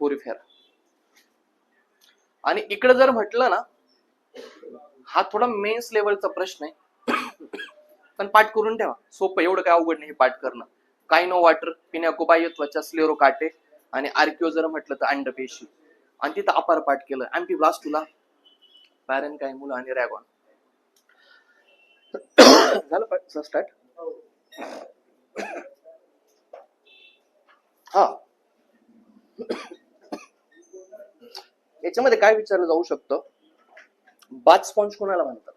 Porifera. आणि इकडे जर म्हटलं ना, हा थोडा मेन्स लेवलचा प्रश्न आहे, पण पाठ करून ठेवा, सोपं, एवढं काय अवघड नाही पाठ करणं. कायनो वाटर, पिण्याकोबाह्य त्वचा, स्लेरो काटे, आणि आर्किओ जर म्हटलं तर अंडपेशी. आणि तिथं अपार पाठ केलं, अँफिब्लास्टुला, पॅरेन्काइमुला आणि रॅगॉन. झालं पाठ स्टार्ट. हा, याच्यामध्ये काय विचारलं जाऊ शकतं, बाथ स्पॉन्ज कोणाला म्हणतात,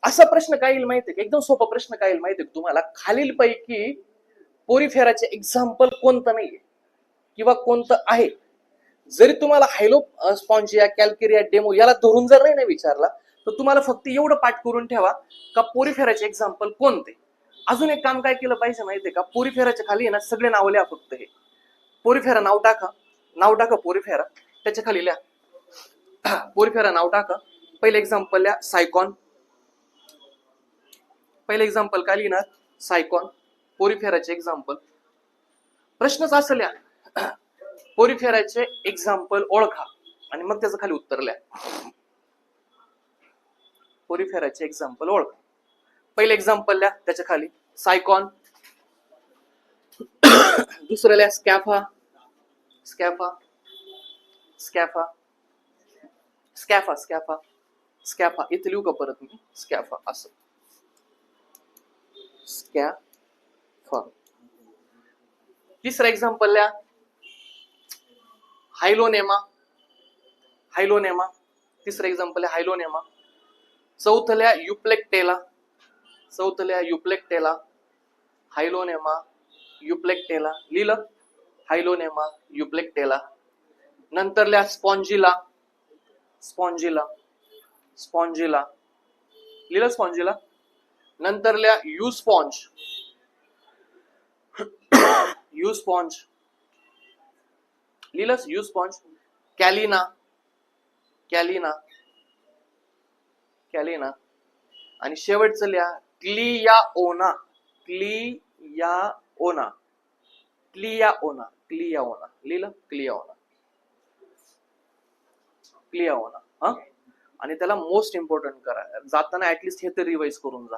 असा प्रश्न काय येईल माहितीये का? एकदम सोपा प्रश्न काय येईल माहितीये का तुम्हाला? खालीलपैकी पोरीफेराचे एक्झाम्पल कोणतं नाहीये किंवा कोणतं आहे. जरी तुम्हाला हायलो स्पॉन्जिया, कॅल्केरिया, डेमो याला धरून जर नाही विचारला, तर तुम्हाला फक्त एवढं पाठ करून ठेवा का पोरीफेराचे एक्झाम्पल कोणते. अजून एक काम काय केलं पाहिजे माहितीये का? पोरीफेराच्या खाली ना सगळे नाव लिहा, फक्त हे पोरीफेरा नाव टाका पोरीफेरा, त्याच्या खाली लिहा पोरीफेरा नाव टाका. पहिले एक्झाम्पल लिहा सायकॉन. पहिले एक्झाम्पल काय लिहिणार? सायकॉन. पोरीफेराचे एक्झाम्पल. प्रश्नच असं लिहा, पोरीफेराचे एक्झाम्पल ओळखा, आणि मग त्याचं खाली उत्तर लिहा. पोरीफेराचे एक्झाम्पल ओळखा. पहिले एक्झाम्पल लिहा, त्याच्या खाली सायकॉन. दुसरं लिहा स्कॅफा. स्कॅफा स्कॅफा स्कॅफा स्कॅफा स्कॅफा. इथे लिहू का परत मी? स्कॅफा असं, स्कॅफा. तिसरं एक्झाम्पल लिहा हायलोनेमा. हायलोनेमा. तिसरं एक्झाम्पल आहे हायलोनेमा. चौथं लिहा युप्लेक्टेला. चौथं लिहा युप्लेक्टेला. हायलोनेमा, युप्लेक्टेला. लिहिलं? हायलोनेमा, युप्लेक्टेला. नंतर लिहा स्पॉन्जिला. स्पॉन्जिला. स्पॉन्जिला. लिहिलं स्पॉन्जिला. नंतर लिहा युस्पॉन्ज. युस्पॉन्ज. लिहिलंस? युस्पॉन्ज. कॅलिना. कॅलिना. कॅलिना. आणि शेवटचं लिहा क्लियाओना. क्लियाओना. क्लियाओना. क्लियाओना. लिहिलं? क्लियाओना. क्लियाओना. हा, आणि त्याला मोस्ट इम्पॉर्टंट करा, जाताना ऍटलिस्ट हे तर रिवाइज करून जा.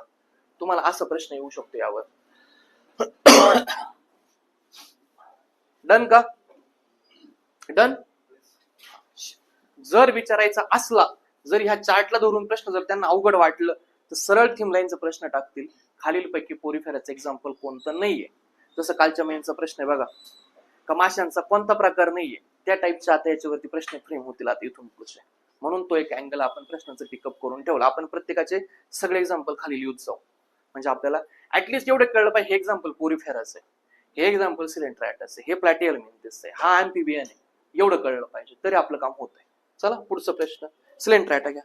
तुम्हाला असा प्रश्न येऊ शकतो यावर. डन का? डन. जर विचारायचा असला, जर ह्या चार्टला धरून प्रश्न जर त्यांना अवघड वाटलं, तर सरळ थीम लाईनचा प्रश्न टाकतील, खालीलपैकी पोरीफेराचं एक्झाम्पल कोणतं नाहीये. जसं कालच्या मेनचा प्रश्न आहे बघा, का माशांचा कोणता प्रकार नाहीये, त्या टाईपच्या आता याच्यावरती प्रश्न फ्रेम होतील आता इथून पुढचे. म्हणून तो एक अँगल आपण प्रश्नाचं पिकअप करून ठेवला. आपण प्रत्येकाचे सगळे एक्झाम्पल खाली लिहून जाऊ, म्हणजे आपल्याला ऍटलिस्ट एवढं कळलं पाहिजे, हे एक्झाम्पल पोरीफेराचं आहे, हे एक्झाम्पल सिलेंट्रायटस आहे, हे प्लॅटिहेल्मिंथस आहे, हा अँफिबियन आहे, एवढं कळलं पाहिजे तरी आपलं काम होतंय. चला पुढचा प्रश्न, सिलेंट्रायटा घ्या.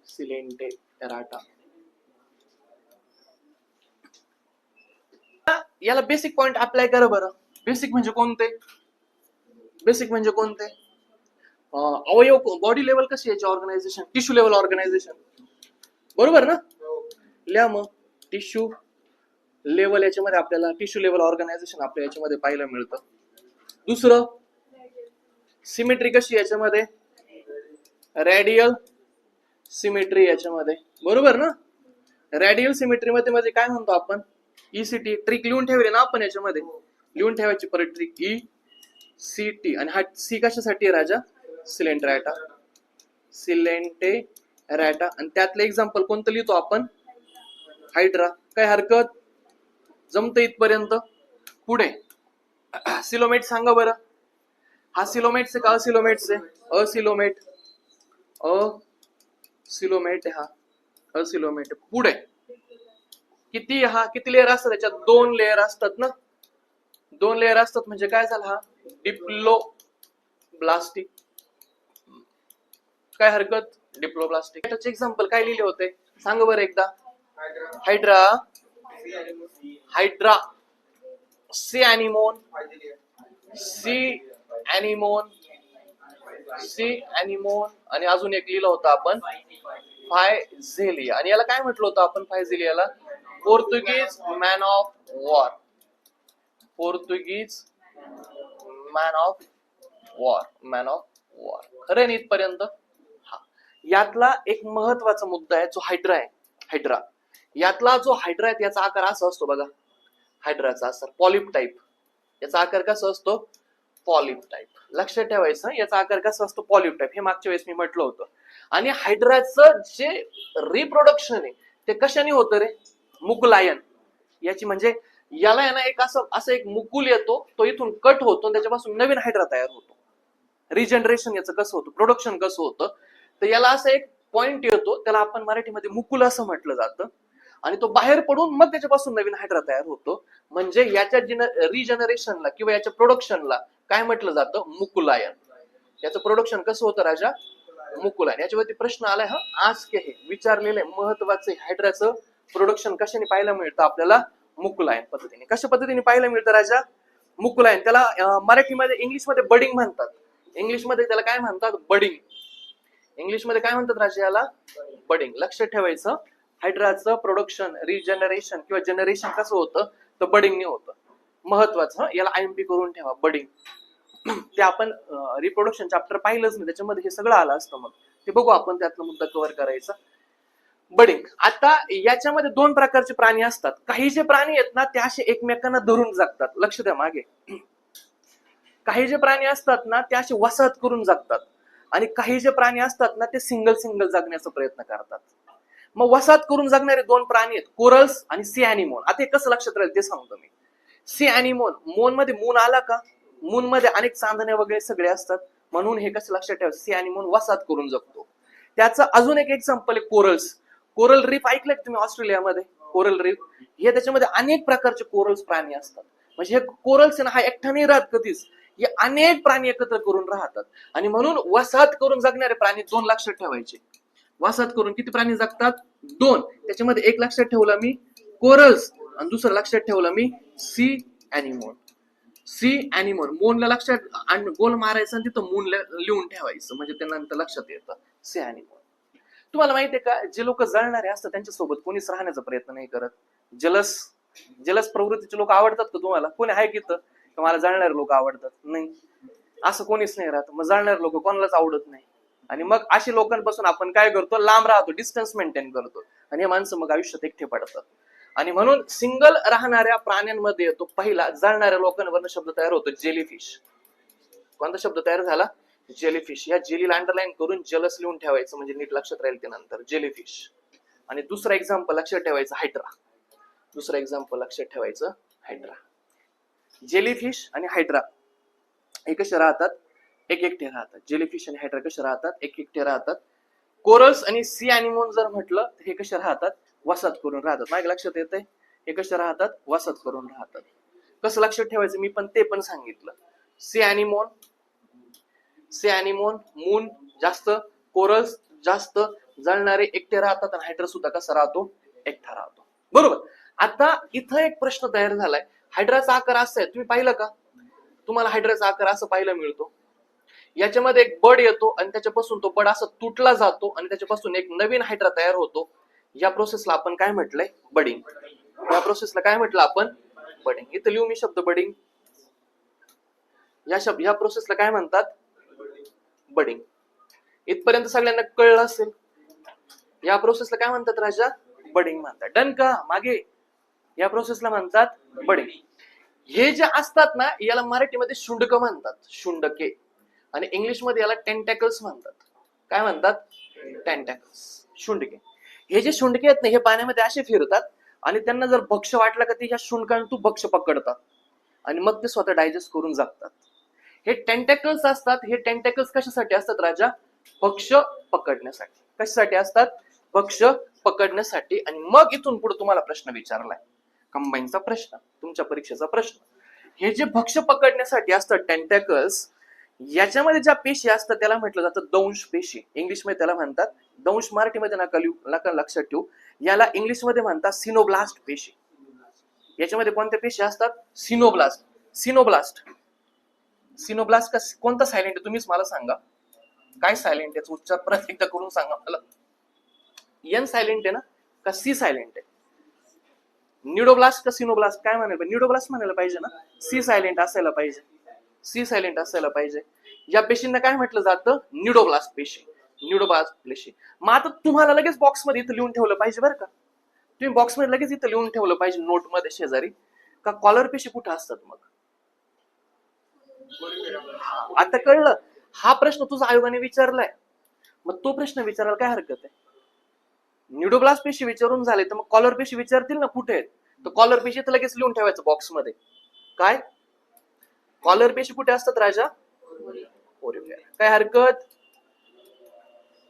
सिलेंटेराटा. याला बेसिक पॉइंट अप्लाय करा बरं. बेसिक म्हणजे कोणते? बेसिक म्हणजे कोणते? अवयव, बॉडी लेवल कशी याची ऑर्गनायझेशन, टिश्यू लेवल ऑर्गनायझेशन, बरोबर ना? लिहा मग टिश्यू लेवल. याच्यामध्ये आपल्याला टिश्यू लेवल ऑर्गनायझेशन आपल्या याच्यामध्ये पाहायला मिळतं. दुसरं सिमेट्री कशी याच्यामध्ये, रेडियल सिमेट्री याच्यामध्ये, बरोबर ना? रेडियल सिमेट्री मध्ये काय म्हणतो आपण? ईसीटी. ट्रिक लिहून ठेवले ना आपण याच्यामध्ये, लिहून ठेवायची परत ट्रिक ईसीटी. आणि हा सी कशासाठी आहे राजा? सिलेंट्रायटा. सिलेंटेराटा. आणि त्यातलं एक्झाम्पल कोणतं लिहितो आपण? हायड्रा. काय हरकत? जमतं इथपर्यंत? पुढे सिलोमेट सांगा बरं. हा सिलोमेट्स आहे का असिलोमेट्स आहे? असिलोमेट. असिलोमेट. हा असिलोमेट. पुढे किती, हा किती लेअर असतात त्याच्यात? 2 लेअर असतात ना. 2 लेअर असतात म्हणजे काय झालं? हा डिप्लोब्लास्टिक. काय हरकत? डिप्लोब्लास्टिक. त्याचे एक्झाम्पल काय लिहिले होते सांगा बरं एकदा? Hydra. Hydra. Sea anemone. Sea anemone. Sea anemone. आणि अजून एक लिहिलं होतं आपण फायझेलिया. आणि याला काय म्हटलं होतं आपण फायझेलियाला? Portuguese man of war, Portuguese man of war, man of war. खरं आहे इथपर्यंत? हा. यातला एक महत्वाचा मुद्दा आहे जो हायड्रा आहे. हायड्रा, यातला जो हायड्रा आहे याचा आकार असा असतो बघा. हायड्राचा आकार पॉलिप टाईप. याचा आकार कसा असतो? Polyp type. लक्षात ठेवायचं याचा आकार कसा असतो? Polyp type. हे मागच्या वेळेस मी म्हटलं होतं. आणि हायड्राचं जे रिप्रोडक्शन आहे ते कशाने होतं रे? मुकुलायन. याची म्हणजे याला आहे ना एक असं एक मुकुल येतो, तो इथून कट होतो आणि त्याच्यापासून नवीन हायड्रा तयार होतो. रिजनरेशन याचं कसं होतं, प्रोडक्शन कसं होतं, तर याला असं एक पॉइंट येतो, त्याला आपण मराठीमध्ये मुकुल असं म्हटलं जातं. आणि तो बाहेर पडून मग त्याच्यापासून नवीन हायड्रा तयार होतो. म्हणजे याच्या रिजनरेशनला किंवा याच्या प्रोडक्शनला काय म्हटलं जातं? मुकुलायन. याचं प्रोडक्शन कसं होतं राजा? मुकुलायन. याच्यावरती प्रश्न आलाय हा, आज के हे विचारलेलं आहे महत्वाचं. हायड्राचं प्रोडक्शन कशाने पाहायला मिळतं आपल्याला? मुकुलायन पद्धतीने. कशा पद्धतीने पाहायला मिळतं राजा? मुकुलायन. त्याला मराठीमध्ये इंग्लिशमध्ये बडिंग म्हणतात. इंग्लिशमध्ये त्याला काय म्हणतात? बडिंग. इंग्लिशमध्ये काय म्हणतात राजा याला? बडिंग. लक्षात ठेवायचं हायड्राचं प्रोडक्शन, रिजनरेशन किंवा जनरेशन कसं होतं? तर बडिंगने होतं. महत्वाचं, याला आयएमपी करून ठेवा, बडिंग. ते आपण रिप्रोडक्शन चॅप्टर पाहिलंच नाही, त्याच्यामध्ये हे सगळं आलं असतं. मग ते बघू आपण, त्यातला मुद्दा कव्हर करायचा. बडिंग. आता याच्यामध्ये दोन प्रकारचे प्राणी असतात. काही जे प्राणी आहेत ना ते असे एकमेकांना धरून जगतात. लक्ष द्या मागे. काही जे प्राणी असतात ना ते असे वसाहत करून जगतात. आणि काही जे प्राणी असतात ना ते सिंगल सिंगल जगण्याचा प्रयत्न करतात. मग वसाहत करून जगणारे दोन प्राणी आहेत, कोरल्स आणि सी अॅनिमोन. आता हे कसं लक्षात राहील ते सांगतो मी. सी अॅनिमोन, मोन मध्ये मून आला का? मून मध्ये अनेक चांदण्या वगैरे सगळे असतात, म्हणून हे कसं लक्षात ठेवायचं? सी अॅनिमोन वसाहत करून जगतो. त्याचं अजून एक एक्झाम्पल आहे कोरल्स. कोरल रीफ ऐकलंय तुम्ही ऑस्ट्रेलियामध्ये? कोरल रीफ हे, त्याच्यामध्ये अनेक प्रकारचे कोरल्स प्राणी असतात. म्हणजे हे कोरल्स ना हा एकटा नाही राहत कधीच, हे अनेक प्राणी एकत्र करून राहतात. आणि म्हणून वसाहत करून जगणारे प्राणी दोन लक्षात ठेवायचे. वसाहत करून किती प्राणी जगतात? दोन. त्याच्यामध्ये एक लक्षात ठेवलं मी कोरल्स आणि दुसरं लक्षात ठेवलं मी सी अॅनिमोन. सी अॅनिमोन. मोनला लक्षात गोल मारायचं आणि तिथं मून लिहून ठेवायचं, म्हणजे त्यांना नंतर लक्षात येतं सी अॅनिमोन. तुम्हाला माहितीये का, जे लोक जळणारे असतात त्यांच्यासोबत कोणीच राहण्याचा प्रयत्न नाही करत. जलस जलस प्रवृत्तीचे लोक आवडतात का तुम्हाला? कोणी आहे की मला जळणारे लोक आवडतात? नाही, असं कोणीच नाही राहत. मग जळणारे लोक कोणालाच आवडत नाही. आणि मग अशा लोकांपासून आपण काय करतो? लांब राहतो, डिस्टन्स मेंटेन करतो. आणि हे माणसं मग आयुष्यात एकटे पडतात. आणि म्हणून सिंगल राहणाऱ्या प्राण्यांमध्ये येतो पहिला, जळणाऱ्या लोकांवरनं शब्द तयार होतो जेलीफिश. कोणता शब्द तयार झाला? जेलीफिश. या जेलीला अंडरलाईन करून जलस लिहून ठेवायचं, म्हणजे नीट लक्षात राहील ते नंतर. जेलीफिश. आणि दुसरं एक्झाम्पल लक्षात ठेवायचं हायड्रा. दुसरं एक्झाम्पल लक्षात ठेवायचं हायड्रा. जेलीफिश आणि हायड्रा हे कसे राहतात? एक एकटे राहतात. जेलीफिश आणि हायड्रा कसे राहतात? एक एकटे राहतात. कोरल्स आणि सी अॅनिमोन जर म्हटलं तर हे कसे राहतात? वसाहत करून राहतात. माझ्या लक्षात येतंय? हे कसे राहतात? वसाहत करून राहतात. कसं लक्षात ठेवायचं मी पण ते पण सांगितलं. सी अॅनिमोन, सी अॅनिमोन मून जास्त, कोरल्स जास्त, जळणारे एकटे राहतात. आणि हायड्रा सुद्धा कसा राहतो? एकटा राहतो. बरोबर. आता इथं एक प्रश्न तयार झालाय, हायड्राचा आकार असा आहे, तुम्ही पाहिलं का? तुम्हाला हायड्राचा आकार असं पाहायला मिळतो. याच्यामध्ये एक बड येतो आणि त्याच्यापासून तो बड असा तुटला जातो आणि त्याच्यापासून एक नवीन हायड्रा तयार होतो. या प्रोसेसला आपण काय म्हटलंय? बडिंग. या प्रोसेसला काय म्हटलं आपण? बडिंग. इथं लिहू मी शब्द बडिंग. या प्रोसेसला काय म्हणतात? बडिंग. इथपर्यंत सगळ्यांना कळलं असेल. या प्रोसेसला काय म्हणतात राजा? बडिंग म्हणतात. डन का? मागे या प्रोसेसला म्हणतात बडिंग. हे जे असतात ना याला मराठीमध्ये शुंडक म्हणतात, शुंडके. आणि इंग्लिशमध्ये याला टेंटॅकल्स म्हणतात. काय म्हणतात? टेंटॅकल्स, शुंडके. हे जे शुंडके आहेत ना हे पाण्यामध्ये असे फिरतात आणि त्यांना जर भक्ष वाटलं का ते ह्या शुंडकांतून भक्ष पकडतात आणि मग ते स्वतः डायजेस्ट करून जातात. हे टेंटॅकल्स असतात. हे टेंटॅकल्स कशासाठी असतात राजा? भक्ष पकडण्यासाठी. कशासाठी असतात? भक्ष पकडण्यासाठी. आणि मग इथून पुढे तुम्हाला प्रश्न विचारलाय, कंबाईनचा प्रश्न, तुमच्या परीक्षेचा प्रश्न. हे जे भक्ष पकडण्यासाठी असतात टेंटॅकल्स, याच्यामध्ये ज्या पेशी असतात त्याला म्हटलं जातं दंश पेशी. इंग्लिशमध्ये त्याला म्हणतात दंश. मराठीमध्ये नका लक्षात ठेवू, याला इंग्लिशमध्ये म्हणतात सिनोब्लास्ट पेशी. याच्यामध्ये कोणत्या पेशी असतात? सिनोब्लास्ट. सिनोब्लास्ट. सिनोब्लास्ट का कोणता सायलेंट आहे तुम्हीच मला सांगा. काय सायलेंट आहे? उच्चार परत एकदा करून सांगा मला. एन सायलेंट आहे ना का सी सायलेंट आहे? न्यूडोब्लास्ट का सिनोब्लास्ट काय म्हणायला पाहिजे? न्यूडोब्लास्ट म्हणायला पाहिजे ना. सी सायलेंट असायला पाहिजे, सी सायलेंट असायला पाहिजे. या पेशींना काय म्हटलं जातं? न्यूडोब्लास्ट पेशी, न्यूडोब्लास्ट पेशी. मग आता तुम्हाला लगेच बॉक्समध्ये इथं लिहून ठेवलं पाहिजे बरं का. तुम्ही बॉक्समध्ये लगेच इथं लिहून ठेवलं पाहिजे नोटमध्ये शेजारी का कॉलर पेशी कुठे असतात. मग आता कळलं. हा प्रश्न तुझा आयोगाने विचारलाय, मग तो प्रश्न विचारायला काय हरकत आहे? न्यूडोब्लास्ट पेशी विचारून झाले तर मग कॉलर पेशी विचारतील ना कुठे आहेत, तर कॉलर पेशी तर लगेच लिहून ठेवायचं बॉक्समध्ये. काय कॉलर पेशी कुठे असतात राजा? पोरिफेरा. काय हरकत?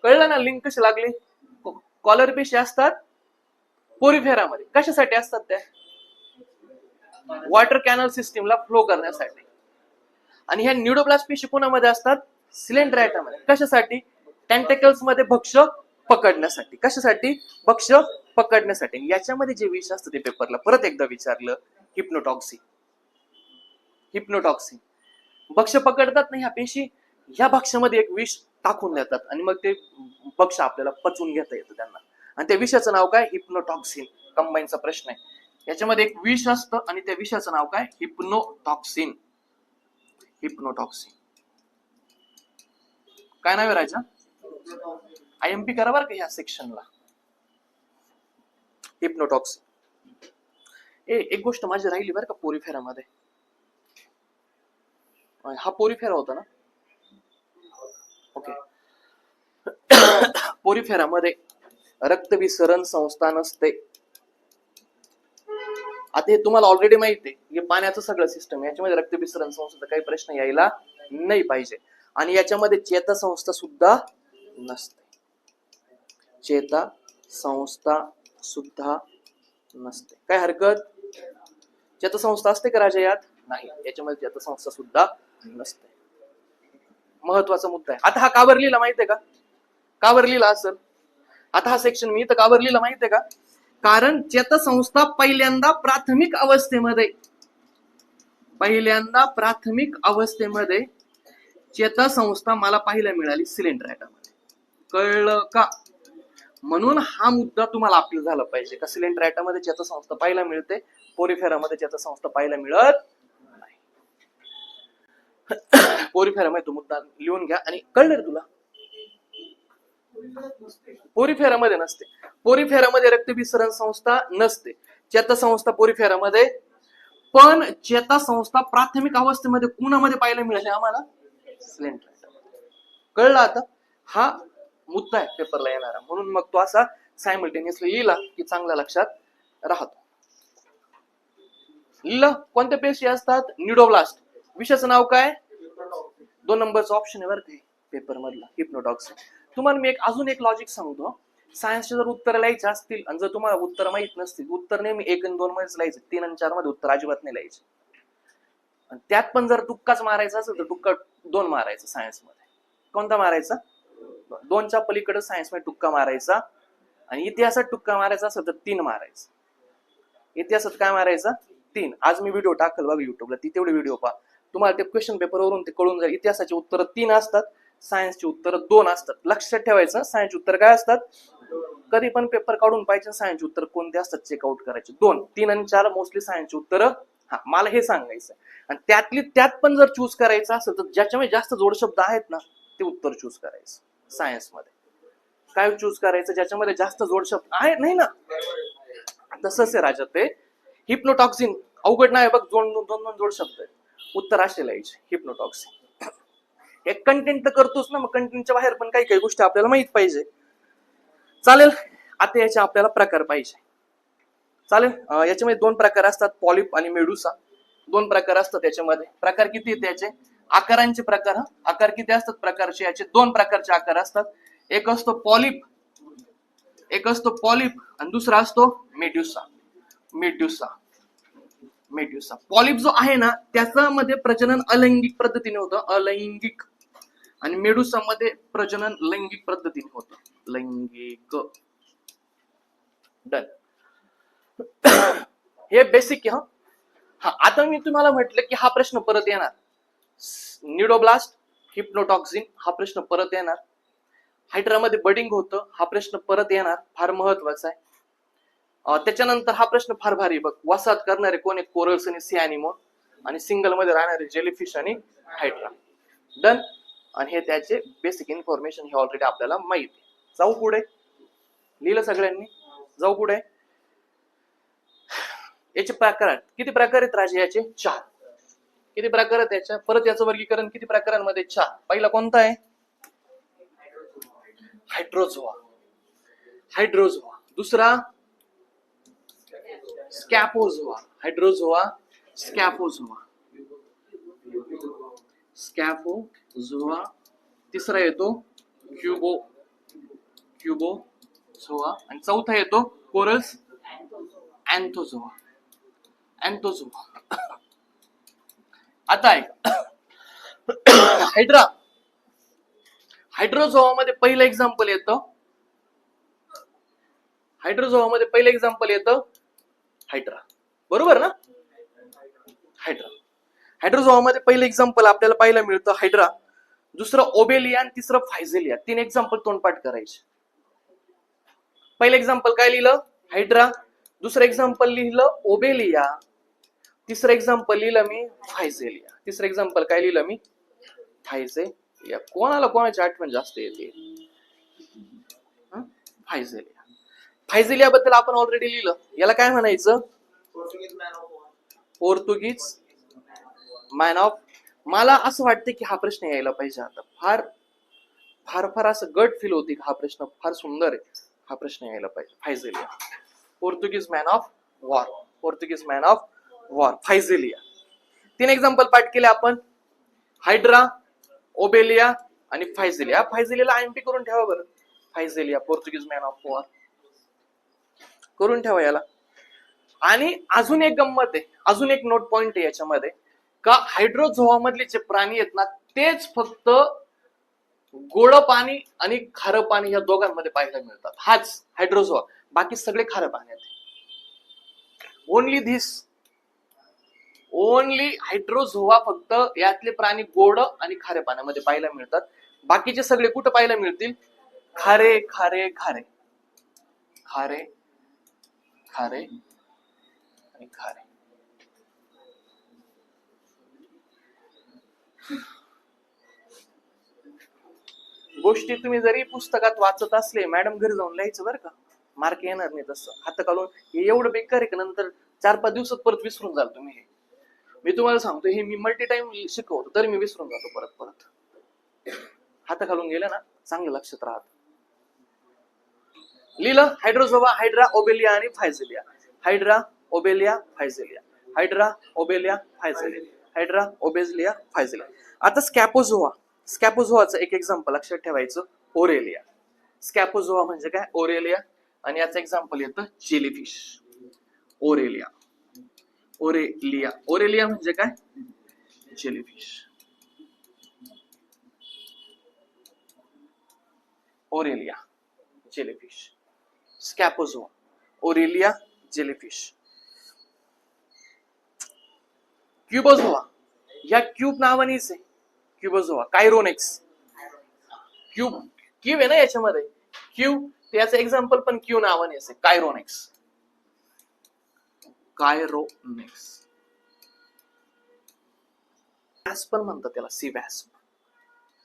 कळलं ना लिंक कशी लागली? कॉलर पेशी असतात पोरिफेरामध्ये. कशासाठी असतात त्या? वॉटर कॅनल सिस्टीमला फ्लो करण्यासाठी. आणि ह्या न्यूडोब्लास्ट पेशी कोणामध्ये असतात? सिलेंड्रायटामध्ये. कशासाठी? टेंटेकल्स मध्ये भक्ष्य पकडण्यासाठी. कशासाठी? भक्ष्य पकडण्यासाठी. याच्यामध्ये जे विष असतं ते पेपरला परत एकदा विचारलं, हिप्नोटॉक्सिन. हिप्नोटॉक्सिन भक्ष्य पकडतात ना ह्या पेशी, ह्या भक्ष्यामध्ये एक विष टाकून देतात आणि मग ते भक्ष्य आपल्याला पचवून घेता येतं त्यांना. आणि त्या विषाचं नाव काय? हिप्नोटॉक्सिन. कंबाईनचा प्रश्न आहे. याच्यामध्ये एक विष असतं आणि त्या विषाचं नाव काय? हिप्नोटॉक्सिन. हिप्नोटॉक्सिन. काय नाव आहे राजा? आयएमपी करा बरं का ह्या सेक्शनला. हिप्नोटॉक्सिन. एक गोष्ट माझी राहिली बरं का पोरिफेरामध्ये. हा पोरिफेरा होता ना. ओके. पोरिफेरामध्ये रक्तविसरण संस्था नसते. आता हे तुम्हाला ऑलरेडी माहिती आहे. हे पाण्याचं सगळं सिस्टम आहे. याच्यामध्ये रक्तविसरण संस्थेचा काही प्रश्न यायला नाही पाहिजे. आणि याच्यामध्ये चेतासंस्था सुद्धा नसते. चेतासंस्था सुद्धा नसते. काय हरकत? चेतासंस्था असते का राजा यात? नाही. याच्यामध्ये चेतासंस्था सुद्धा नसते. महत्वाचा मुद्दा आहे. आता हा काबर लिहिला माहितीये का? काबर लिहिला असेल? आता हा सेक्शन मी इथं काबर लिहिला माहितीये का? कारण चेतासंस्था पहिल्यांदा प्राथमिक अवस्थेमध्ये चेतासंस्था मला पाहायला मिळाली सिलेंड्रायटामध्ये. कळलं का? म्हणून हा मुद्दा तुम्हाला अपील झाला पाहिजे का सिलेंड्रायटामध्ये चेतासंस्था पाहायला मिळते, पोरिफेरामध्ये चेतासंस्था पाहायला मिळत नाही. पोरिफेरामध्ये तो मुद्दा लिहून घ्या. आणि कळलं तुला? पोरिफेरामध्ये नसते. पोरिफेरामध्ये रक्तभिसरण संस्था नसते. चेतासंस्था पोरिफेरामध्ये. पण चेतासंस्था प्राथमिक अवस्थेमध्ये कुणामध्ये पाहायला मिळाली आम्हाला? सिलेंड्रायटा. कळलं आता? हा मुद्दा आहे पेपरला येणारा. म्हणून मग तो असा सायमल्टेनियसली लिहिला की चांगल्या लक्षात राहतो. लिहिलं. कोणत्या पेशी असतात? न्यूडोब्लास्ट. विषयाचं नाव काय? 2 नंबरचा ऑप्शन आहे बरं ते पेपर मधला, हिप्नोटॉक्सिन. तुम्हाला मी अजून एक लॉजिक सांगतो. सायन्सचे जर उत्तर लिहायचे असतील आणि जर तुम्हाला उत्तर माहित नसतील, उत्तर नेहमी 1 आणि 2 मध्येच लिहायचे. 3 आणि 4 मध्ये उत्तर अजिबात नाही लिहायचे. आणि त्यात पण जर टुक्काच मारायचा असेल तर टुक्का 2 मारायचा सायन्स मध्ये. कोणता मारायचा? 2च्या पलीकडे सायन्स मध्ये टुक्का मारायचा. आणि इतिहासात टुक्का मारायचा असेल तर 3 मारायचा. इतिहासात काय मारायचा? 3. आज मी व्हिडिओ टाकल बघा युट्यूबला, ती तेवढे व्हिडिओ पहा. तुम्हाला ते क्वेश्चन पेपरवरून ते कळून जाईल. इतिहासाचे उत्तर 3 असतात, सायन्सचे उत्तर 2 असतात. लक्षात ठेवायचं, सायन्सचे उत्तर काय असतात? कधी पण पेपर काढून पाहिजे सायन्सचे उत्तर कोणते असतात चेकआउट करायचे. 2, 3 आणि 4 मोस्टली सायन्सचे उत्तर. हा मला हे सांगायचं. आणि त्यात पण जर चूज करायचं असेल तर ज्याच्यामध्ये जास्त जोडशब्द आहेत ना ते उत्तर चूज करायचं. सायन्स मध्ये काय चूज करायचं? ज्याच्यामध्ये जास्त जोडशब्द आहे नाही ना. तसंच आहे राजा ते. हिप्नोटॉक्सिन अवघड नाही बघ. 2 जोडशब्द आहेत. उत्तर असे लिहायचे हिप्नोटॉक्सिन. एक कंटेंट तर करतोच ना, मग कंटेंटच्या बाहेर पण काही काही गोष्टी आपल्याला माहित पाहिजे. चालेल. आता याचे आपल्याला प्रकार पाहिजे. चालेल. याच्यामध्ये 2 प्रकार असतात, पॉलिप आणि मेडुसा. 2 प्रकार असतात याच्यामध्ये. प्रकार किती आहेत याचे? आकारांचे प्रकार. आकार किती असतात प्रकारचे याचे? 2 प्रकारचे आकार असतात. एक असतो पॉलिप, आणि दुसरा असतो मेड्युसा. पॉलिप जो आहे ना त्याच्यामध्ये प्रजनन अलैंगिक पद्धतीने होतं, अलैंगिक. आणि मेडुसा मध्ये प्रजनन लैंगिक पद्धतीने होतं, लैंगिक. डन. हे बेसिक आहे. हा आता मी तुम्हाला म्हटलं की हा प्रश्न परत येणार. न्यूडोब्लास्ट, हिप्नोटॉक्सिन हा प्रश्न परत येणार. हायड्रामध्ये बडिंग होतं, हा प्रश्न परत येणार. फार महत्वाचा आहे. त्याच्यानंतर हा प्रश्न फार भारी बघ, वसाहत करणारे कोण आहे? कोरल्स आणि सी अॅनिमोन, आणि सिंगल मध्ये राहणारे जेलीफिश आणि हायड्रा. डन. आणि हे त्याचे बेसिक इन्फॉर्मेशन हे ऑलरेडी आपल्याला माहिती आहे. जाऊ पुढे. लिहिलं सगळ्यांनी? जाऊ पुढे. याचे प्रकार किती प्रकार आहेत राजे? याचे 4. किती प्रकार आहेत याच्या? परत याचं वर्गीकरण किती प्रकारांमध्ये? 4. पहिला कोणता आहे? हायड्रोझोआ. हायड्रोझोआ. दुसरा स्कॅपोझोआ. हायड्रोझोआ, स्कॅपोझोआ. स्कॅपोझोआ. तिसरा येतो क्युबोझोआ. आणि चौथा येतो कोरल्स अँथोझोआ. अँथोझोआ. आता आहे हायड्रा. हायड्रोझोआ मध्ये पहिलं एक्झाम्पल येतं. हायड्रोझोआ मध्ये पहिलं एक्झाम्पल येतं हायड्रा. बरोबर ना? हायड्रा. हायड्रोझोआ मध्ये पहिलं एक्झाम्पल आपल्याला पाहायला मिळतं हायड्रा. दुसरं ओबेलिया आणि तिसरं फायझेलिया. 3 एक्झाम्पल तोंडपाठ करायचे. पहिलं एक्झाम्पल काय लिहिलं? हायड्रा. दुसरं एक्झाम्पल लिहिलं ओबेलिया. तिसरं एक्झाम्पल लिहिलं मी फायझेलिया. तिसरं एक्झाम्पल काय लिहिलं मी? फायझेलिया. कोणाला कोणाची आठवण जास्त येते? फायझेलिया. फायझेलिया बद्दल आपण ऑलरेडी लिहिलं. याला काय म्हणायचं? पोर्तुगीज मॅन ऑफ. मला असं वाटतं की हा प्रश्न यायला पाहिजे. आता फार फार फार असं गट फील होती. हा प्रश्न फार सुंदर आहे. हा प्रश्न यायला पाहिजे. Physalia, Portuguese man of war. Portuguese man of war, physalia. 3 example पाठ केले आपण. हायड्रा, ओबेलिया आणि फायझेलिया. फायझेलियाला आयएमपी करून ठेवा बरं. फायझेलिया, पोर्तुगीज मॅन ऑफ वॉर करून ठेवा याला. आणि अजून एक गंमत आहे, अजून एक नोट पॉइंट आहे याच्यामध्ये, का हायड्रोझोआ मधले जे प्राणी आहेत ना, तेच फक्त गोड पाणी आणि खारं पाणी या दोघांमध्ये पाहायला मिळतात. हाच हायड्रोझोआ. बाकी सगळे खारं पाण्यात. ओनली धिस, ओनली हायड्रोझोआ फक्त यातले प्राणी गोड आणि खारे पाण्यामध्ये पाहायला मिळतात. बाकीचे सगळे कुठं पाहायला मिळतील? खारे खारे खारे खारे खारे आणि खारे. गोष्टी तुम्ही जरी पुस्तकात वाचत असले, मॅडम घरी जाऊन लिहायचं बरं का. मार्क येणार नाही तसं. हात घालून हे एवढं बेकार आहे का नंतर 4-5 दिवसात परत विसरून जाल तुम्ही. हे मी तुम्हाला सांगतो, हे मी मल्टी टाइम शिकवतो तरी मी विसरून जातो परत परत. हात घालून गेलं ना चांगलं लक्षात राहत. लिहिलं हायड्रोझोआ, हायड्रा, ओबेलिया आणि physalia. Hydra, obelia, physalia. Hydra, obelia, physalia. Hydra, obelia, physalia. आता स्कॅपोझोआ. स्कॅपोझोआचं एक एक्झाम्पल लक्षात ठेवायचं, ओरेलिया. स्कॅपोझोआ म्हणजे काय? ओरेलिया. आणि याचं एक्झाम्पल येतं जेलीफिश. Aurelia, Aurelia. ओरेलिया म्हणजे काय? Jellyfish. Aurelia, jellyfish. Scyphozoa, aurelia, jellyfish. Cubozoa, या क्यूब नावानेच आहे क्युबोझोआ. कायरोनेक्स. क्यूब, क्यूब आहे ना याच्यामध्ये, क्यूब. त्याचं एक्झाम्पल पण क्यू नावानेच आहे, कायरोनेक्स. कायरोनेक्स. वॅस्प पण म्हणतात त्याला, सी वॅस्प.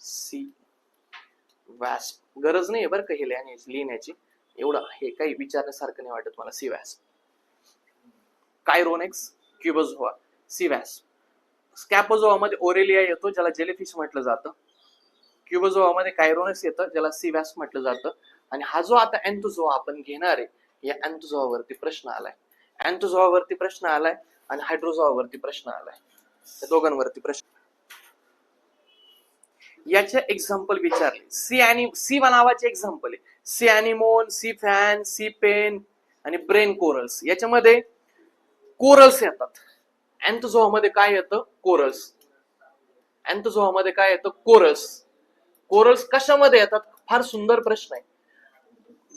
सी वॅस्प. गरज नाही बरं का हे लिहिण्याची, एवढं हे काही विचारण्यासारखं नाही वाटत मला. C वॅस्प, कायरोनेक्स, क्युबोझोआ, C वॅस्प. स्कॅपोझोआ मध्ये ओरेलिया येतो, ज्याला जेलीफिश म्हटलं जातं. क्युबोझोआ मध्ये कायरोनेक्स येतं, ज्याला सी वॅस्प म्हटलं जातं. आणि हा जो आता अँथोझोआ आपण घेणार आहे, या अँथोझोआ वरती प्रश्न आलाय. अँथोझोआ वरती प्रश्न आलाय आणि हायड्रोझोआ वरती प्रश्न आलाय. या दोघांवरती प्रश्न. याचे एक्झाम्पल विचारले. सी नावाचे एक्झाम्पल आहे. Sea anemone, sea fan, sea pen आणि ब्रेन कोरल्स. याच्यामध्ये कोरल्स येतात. अँथोझोआ मध्ये काय येतं? कोरल्स. अँथोझोआ मध्ये काय येतं? कोरल्स. कोरल्स कशामध्ये येतात? फार सुंदर प्रश्न आहे.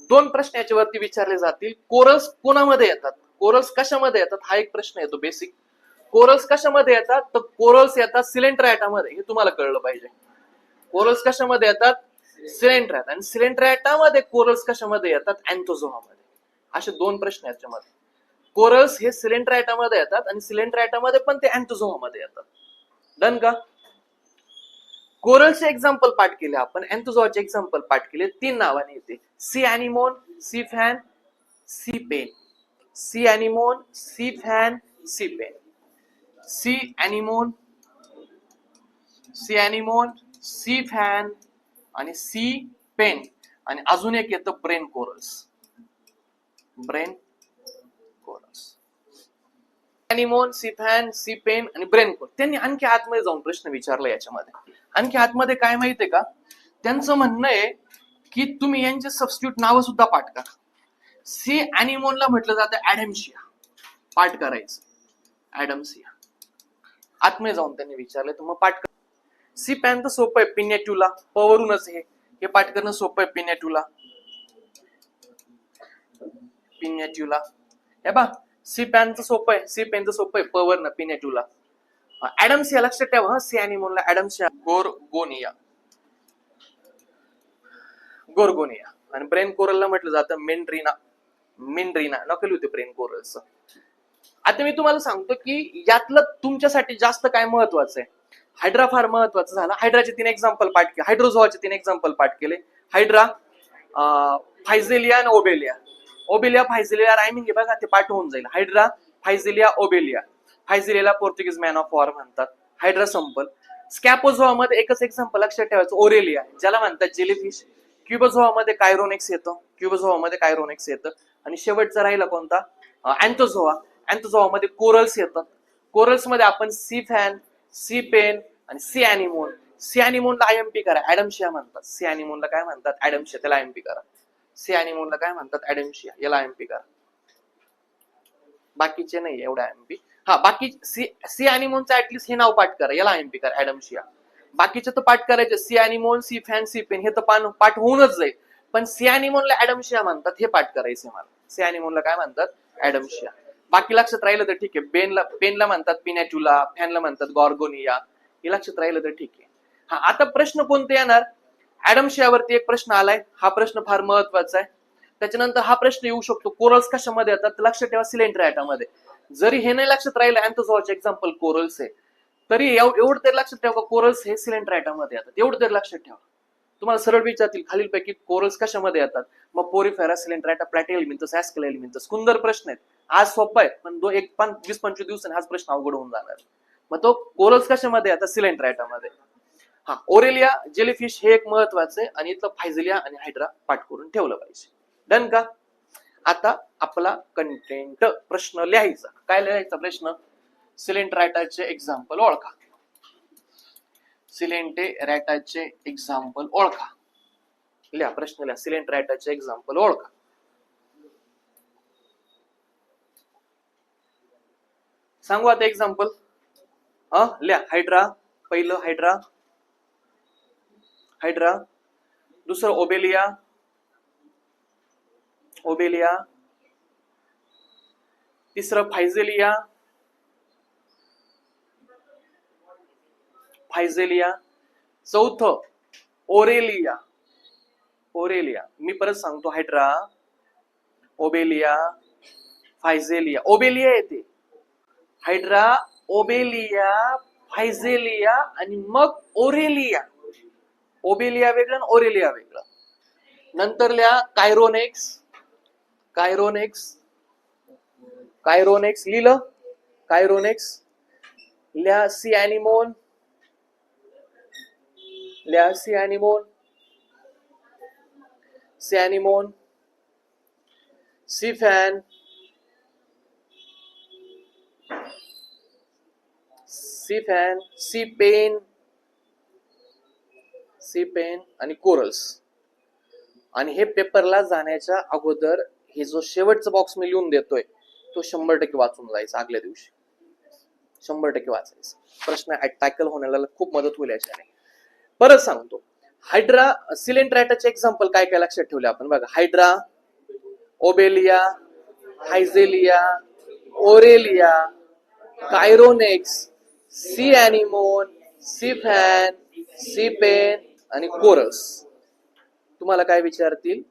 2 प्रश्न याच्यावरती विचारले जातील. कोरल्स कोणामध्ये येतात? कोरल्स कशामध्ये येतात? हा एक प्रश्न येतो बेसिक. कोरल्स कशामध्ये येतात? तर कोरल्स येतात सिलेंट्रायटामध्ये. हे तुम्हाला कळलं पाहिजे. कोरल्स कशामध्ये येतात? सिलेंट्रायटा. आणि सिलेंट्रायटामध्ये कोरल्स कशामध्ये येतात? अँथोझोआमध्ये. असे दोन प्रश्न आहेत याच्यामध्ये. कोरल्स हे सिलेंट्राटा मध्ये येतात आणि सिलेंट्राटा मध्ये पण ते अँथोझोआ मध्ये येतात. डन का? कोरल्सचे एक्झाम्पल पाठ केले आपण, अँथोझोआचे एक्झाम्पल पाठ केले. 3 नावाने येते: sea anemone, sea fan, sea pen. Sea anemone, sea fan, sea pen. Sea anemone, sea anemone, sea fan आणि सी पेन. आणि अजून एक येतं brain corals. Brain corals. Anemone, sea fan, sea pen आणि ब्रेन कोरल. त्यांनी आणखी आतमध्ये जाऊन प्रश्न विचारला याच्यामध्ये. आणखी आतमध्ये काय माहितीये का? त्यांचं म्हणणं आहे की तुम्ही यांचे सबस्टिट्यूट नावं सुद्धा पाठ करा. सी अॅनिमोनला म्हटलं जातं ऍडॅम्शिया, पाठ करायचं ऍडॅम्शिया. आतमध्ये जाऊन त्यांनी विचारलं तर मग पाठ कर. सी पॅन तर सोपं आहे, पिनेट्युला, पवरूनच हे पाठ करणं सोपं आहे. पिनेट्युला, पिनेट्युला. हे बा, सी पॅनचं सोपं आहे, सी पेनचं सोपं आहे, पवरनं पिनेट्युला. ऍडॅम्सिया लक्षात ठेवा. सी अॅनिमोनला ऍडॅम्सिया, गोर्गोनिया, गोर्गोनिया. आणि ब्रेन कोरलला म्हटलं जातं मेंड्रीना, मेंड्रीना. नकल होते ब्रेन कोरलचं. आता मी तुम्हाला सांगतो की यातलं तुमच्यासाठी जास्त काय महत्वाचं आहे. हायड्रा फार महत्वाचं झालं. हायड्राचे 3 एक्झाम्पल पाठ केले, हायड्रोझोआचे 3 एक्झाम्पल पाठ केले. हायड्रा, फायझेलिया आणि ओबेलिया. ओबेलिया, फायझेलिया रायमिंग बघा, ते पाठ होऊन जाईल. Hydra, physalia, obelia. फायझेलियाला पोर्तुगीज मॅन ऑफ वॉर म्हणतात. हायड्रा संपल. स्कॅपोझोआ मध्ये एकच एक्झाम्पल लक्षात ठेवायचं, ओरेलिया, ज्याला म्हणतात जेलीफिश. क्युबोझोआ मध्ये कायरोनेक्स येतं, क्युबोझोआ मध्ये कायरोनेक्स येतं. आणि शेवटचा राहिला कोणता? अँथोझोआ. अँथोझोआ मध्ये कोरल्स येतात. कोरल्स मध्ये आपण सी फॅन, सी पेन आणि सी अॅनिमोन. सी अॅनिमोनला आयएमपी करा, ऍडॅम्शिया म्हणतात. सी अॅनिमोनला काय म्हणतात? ऍडॅम्शिया. त्याला आयएमपी करा. सी अॅनिमोनला काय म्हणतात? ऍडॅम्शिया. याला आयएमपी करा. बाकीचे नाही एवढा आयएमपी. हा, बाकी सी अॅनिमोनचं ऍटलीस्ट हे नाव पाठ करा, याला आयएमपी करा, ऍडॅम्शिया. बाकीचे तर पाठ करायचे, sea anemone, sea fan, sea pen, हे तर पाठ होऊनच जाईल. पण सी अॅनिमोनला ऍडॅम्शिया म्हणतात, हे पाठ करायचे मला. सी अॅनिमोनला काय म्हणतात? ऍडॅम्शिया. बाकी लक्षात राहिलं तर ठीक आहे. पेनला म्हणतात पिनॅट्युला, फॅनला म्हणतात गॉर्गोनिया. हे लक्षात राहिलं तर ठीक आहे. हा, आता प्रश्न कोणते येणार? ऍडॅम्शियावरती एक प्रश्न आलाय. हा प्रश्न फार महत्वाचा आहे. त्याच्यानंतर हा प्रश्न येऊ शकतो, कोरल्स कशामध्ये येतात? तर लक्षात ठेवा, सिलेंट्राटामध्ये. जरी हे नाही लक्षात राहिलं, अँथोझोआचे एक्झाम्पल कोरल्स आहे, तरी एवढं तरी लक्षात ठेवा, कोरल्स हे सिलेंट्राटामध्ये येतात. एवढं तरी लक्षात ठेवा. तुम्हाला सरळ विचारतील खालीलपैकी कोरल्स कशामध्ये येतात? मग पोरिफेरा, सिलेंट्राटा, प्लॅटिहेल्मिंथस, ऍस्केलेल्मिंथस. सुंदर प्रश्न आहेत. आज सोपा आहे, पण 20-25 दिवसांनी हाच प्रश्न अवघड होऊन जाणार. मग तो कोरल्स कशामध्ये येतात? सिलेंट्राटामध्ये. हा, ओरेलिया, जेलीफिश हे एक महत्वाचं आहे. आणि इथलं फायझेलिया आणि हायड्रा पाठ करून ठेवलं पाहिजे. डन का? आता आपला कंटेंट प्रश्न लिहायचा. काय लिहायचा प्रश्न? सिलेंट्राटाचे एक्झाम्पल ओळखा. सिलेंट्राटाचे एक्झाम्पल ओळखा. लिहा प्रश्न, लिहा. सिलेंट्राटाचे एक्झाम्पल ओळखा. सांगू आता एक्झाम्पल. लिहा. हायड्रा, पहिलं हायड्रा, हायड्रा. दुसरं ओबेलिया, ओबेलिया. तिसरं फायझेलिया, फायझेलिया. चौथं ओरेलिया, ओरेलिया. मी परत सांगतो, हायड्रा, ओबेलिया, फायझेलिया. ओबेलिया येते. हायड्रा, ओबेलिया, फायझेलिया आणि मग ओरेलिया. ओबेलिया वेगळं आणि ओरेलिया वेगळं. नंतर लिहा कायरोनेक्स, कायरोनेक्स, कायरोनेक्स. लिहिलं कायरोनेक्स. लिहा सी अॅनिमोन, लिहा sea anemone, sea anemone. Sea fan, sea fan, sea pen, sea pen आणि कोरल्स. आणि हे पेपरला जाण्याच्या अगोदर हे जो शेवटचा बॉक्स मी लिहून देतोय तो 100% वाचून जायचा. आगल्या दिवशी 100% वाचायचं. प्रश्न टॅकल होण्याला खूप मदत होईल याच्याने. परत सांगतो, हायड्रा, सिलेंट्राटाचे एक्झाम्पल काय काय लक्षात ठेवले आपण बघा. Hydra, obelia, physalia, aurelia, chironex, sea anemone, sea fan, sea pen आणि कोरल्स. तुम्हाला काय विचारतील?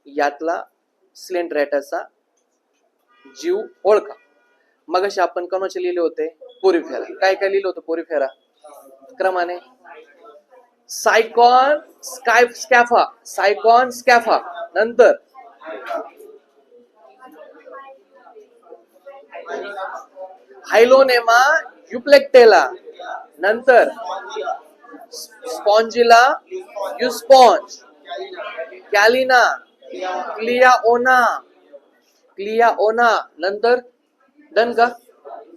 यातला सिलेंट्राटाचा जीव ओळखा. मगाशी आपण कोणाचे लिहिले होते? पोरिफेरा. काय काय लिहिलं होतं पोरिफेरा क्रमाने? सायकॉन स्कॅफा, सायकॉन स्कॅफा, नंतर हायलोनेमा युप्लेक्टेला, नंतर स्पॉन्जिला युस्पॉन्ज, कॅलिना, क्लियाओना, क्लियाओना, नंतर डन का?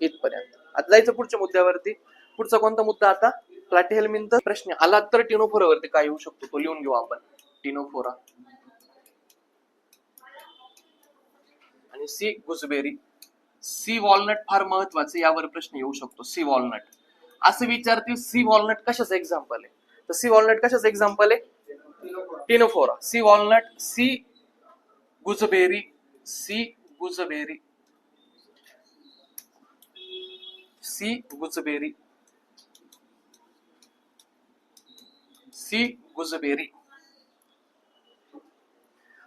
इथपर्यंत. आता जायचं पुढच्या मुद्द्यावरती. पुढचा कोणता मुद्दा आता? प्लॅटिहेल्मिंथ. प्रश्न आला तर टिनोफोरा वरती काय येऊ शकतो तो लिहून घेऊ आपण. टिनोफोरा आणि सी गुजबेरी. सी वॉलनट फार महत्वाचे, यावर प्रश्न येऊ शकतो. सी वॉलनट असं विचारतील, सी वॉलनट कशाचं एक्झाम्पल आहे? तर सी वॉलनट कशाचं एक्झाम्पल आहे? Ctenophora. Sea walnut, sea gooseberry, sea gooseberry, sea gooseberry, sea gooseberry.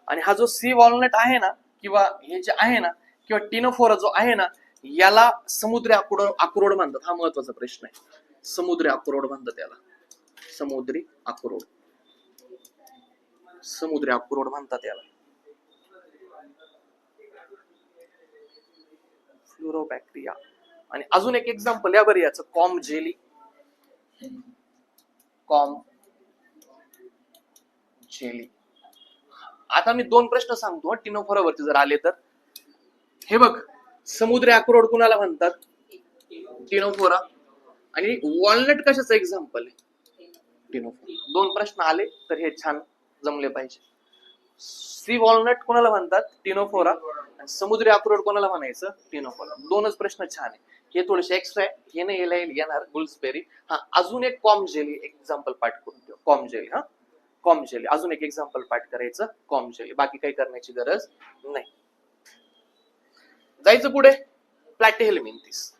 आणि हा जो सी वॉलनट आहे ना, किंवा हे जे आहे ना, किंवा टिनोफोरा जो आहे ना, याला समुद्री अक्रोड म्हणतात. हा महत्वाचा प्रश्न आहे. समुद्री अक्रोड म्हणतात त्याला. समुद्री अक्रोड, समुद्री अक्रोड म्हणतात याला. फ्लोरोबॅक्टेरिया. आणि अजून एक एक्झाम्पल या बरं याचं, कॉम जेली. Com jelly. आता मी दोन प्रश्न सांगतो टिनोफोरा वरती जर आले तर. हे बघ, समुद्री अक्रोड कुणाला म्हणतात? टिनोफोरा. आणि वॉलनट कशाचं एक्झाम्पल आहे? टिनोफोरा. दोन प्रश्न आले तर हे छान जमले पाहिजे. सी वॉलनट कोणाला म्हणतात? टिनोफोरा. समुद्री अक्रोड कोणाला म्हणायचं? टिनोफोरा. दोनच प्रश्न छान आहे. हे थोडेसे एक्स्ट्रा आहे, हे नाही येणार. गुल्सबेरी. हा, अजून एक कॉम जेली एक्झाम्पल पाठ करून ठेव. Com jelly. हा, कॉम जेली अजून एक एक्झाम्पल पाठ करायचं. Com jelly. बाकी काही करण्याची गरज नाही. जायचं पुढे. प्लॅटिहेल्मिंथिस.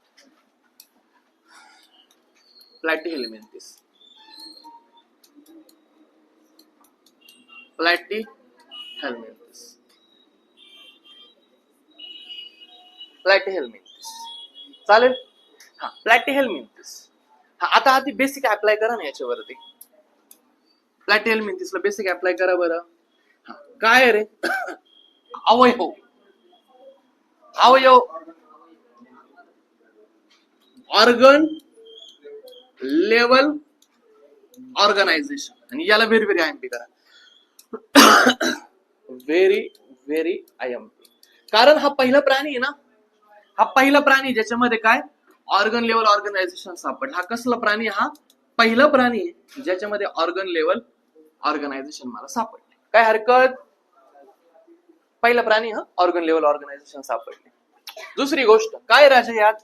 प्लॅटिहेल्मिंथिस, प्लॅटिहेल्मिंथिस, प्लॅटिहेल्मिंथिस. चालेल. हा, प्लॅटिहेल्मिंथिस. हा, आता आधी बेसिक अप्लाय करा ना याच्यावरती. प्लॅटिहेल्मिंथिसला बेसिक अप्लाय करा बरं. हा, काय रे? अवयव. अवयव, ऑर्गन लेवल ऑर्गनायझेशन. आणि याला व्हेरी व्हेरी आयएमपी करा. Very very IMP. कारण हा पहिला प्राणी आहे ना, हा पहिला प्राणी ज्याच्यामध्ये काय ऑर्गन लेवल ऑर्गनायझेशन सापडलं. हा कसला प्राणी? हा पहिला प्राणी आहे ज्याच्यामध्ये ऑर्गन लेवल ऑर्गनायझेशन मला सापडले. काय हरकत? पहिला प्राणी हा ऑर्गन लेवल ऑर्गनायझेशन सापडले. दुसरी गोष्ट काय राजा यात?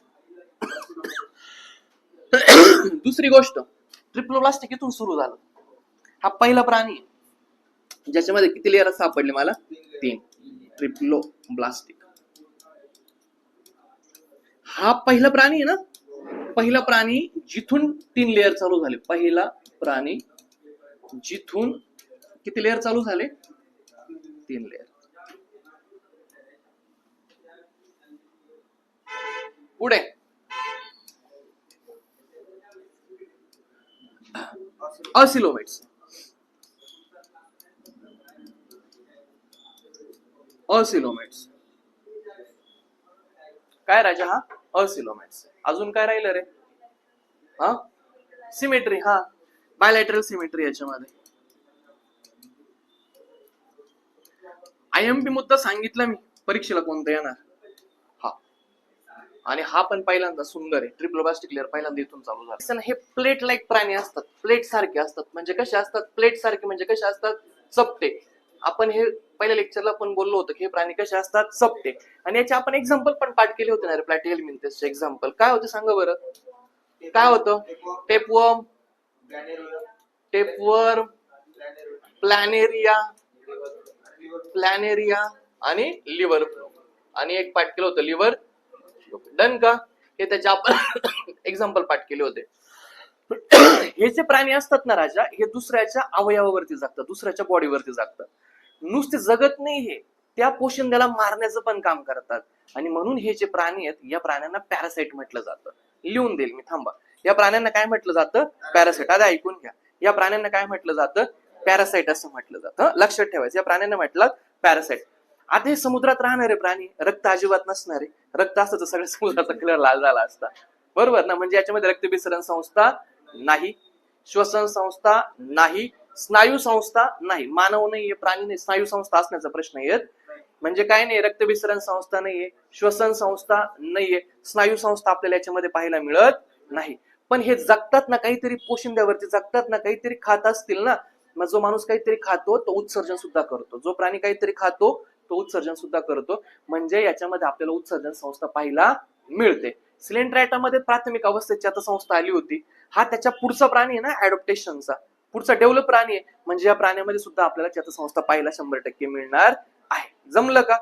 दुसरी गोष्ट, ट्रिप्लोब्लास्टिक इथून सुरू झालं. हा पहिला प्राणी आहे ज्याच्यामध्ये किती लेअर सापडले मला? 3. ट्रिप्लोब्लास्टिक. हा पहिला प्राणी आहे ना, पहिला प्राणी जिथून 3 लेअर चालू झाले. पहिला प्राणी जिथून किती लेअर चालू झाले? 3 लेअर. पुढे असिलोमेट्स. असिलोमेट्स काय राजा? हा असिलोमेट्स. अजून काय राहिलं रे? हा, सिमेट्री. हा, बायलॅटरल सिमेट्री. याच्यामध्ये आयएमपी मुद्दा सांगितला मी, परीक्षेला कोणता येणार? हा, आणि हा पण पहिल्यांदा सुंदर आहे. ट्रिप्लोब्लास्टिक लेअर पहिल्यांदा इथून चालू झाला. हे प्लेट लाईक प्राणी असतात, प्लेट सारखे असतात. म्हणजे कसे असतात? प्लेट सारखे म्हणजे कसे असतात? चपटे. आपण हे पहिल्या लेक्चरला पण बोललो होतो की हे प्राणी कसे असतात? चपटे. आणि याचे आपण एक्झाम्पल पण पाठ केले होते ना रे, प्लॅटिहेल्मिंथिसचे एक्झाम्पल. काय होते सांगा बरं? काय होतं? टेपवर्म, टेपवर्म, प्लॅनेरिया, प्लॅनेरिया आणि लिव्हर फ्लो. आणि एक पाठ केलं होतं लिव्हर. डन का? हे त्याचे आपण एक्झाम्पल पाठ केले होते. हे जे प्राणी असतात ना राजा, हे दुसऱ्याच्या अवयवावरती जगतात, दुसऱ्याच्या बॉडीवरती जगतात. नुसते जगत नाही हे, त्या पोशिंद्याला मारण्याचं पण काम करतात. आणि म्हणून हे जे प्राणी आहेत या प्राण्यांना पॅरासाइट म्हटलं जातं. लिहून देईल मी, थांबा. या प्राण्यांना काय म्हटलं जातं? पॅरासाइट. आता ऐकून घ्या, या प्राण्यांना काय म्हटलं जातं? पॅरासाइट असं म्हटलं जातं. लक्षात ठेवायचं, या प्राण्यांना म्हटलं पॅरासाइट. आता हे समुद्रात राहणारे प्राणी, रक्त अजिबात नसणारे. रक्त असतं तर सगळ्या समुद्राचा कलर लाल झाला असता, बरोबर ना? म्हणजे याच्यामध्ये रक्तभिसरण संस्था नाही, श्वसन संस्था नाही, स्नायू संस्था नाही. मानव नाहीये, प्राणी नाही, स्नायू संस्था असण्याचा प्रश्न येत म्हणजे काय नाही. रक्तभिसरण संस्था नाहीये, श्वसन संस्था नाहीये, स्नायू संस्था आपल्याला याच्यामध्ये पाहायला मिळत नाही. पण हे जगतात ना, काहीतरी पोशिंद्यावरती जगतात ना, काहीतरी खात असतील ना. मग जो माणूस काहीतरी खातो तो उत्सर्जन सुद्धा करतो, जो प्राणी काहीतरी खातो तो उत्सर्जन सुद्धा करतो. म्हणजे याच्यामध्ये आपल्याला उत्सर्जन संस्था पाहायला मिळते. सिलेंड्राटामध्ये प्राथमिक अवस्थेत चेतासंस्था आली होती. हा त्याच्या पुढचा प्राणी आहे ना, ऍडॉप्टेशनचा पुढचा डेव्हलप प्राणी आहे. म्हणजे या प्राण्यामध्ये सुद्धा आपल्याला चेतासंस्था पाहायला 100% मिळणार आहे. जमलं का?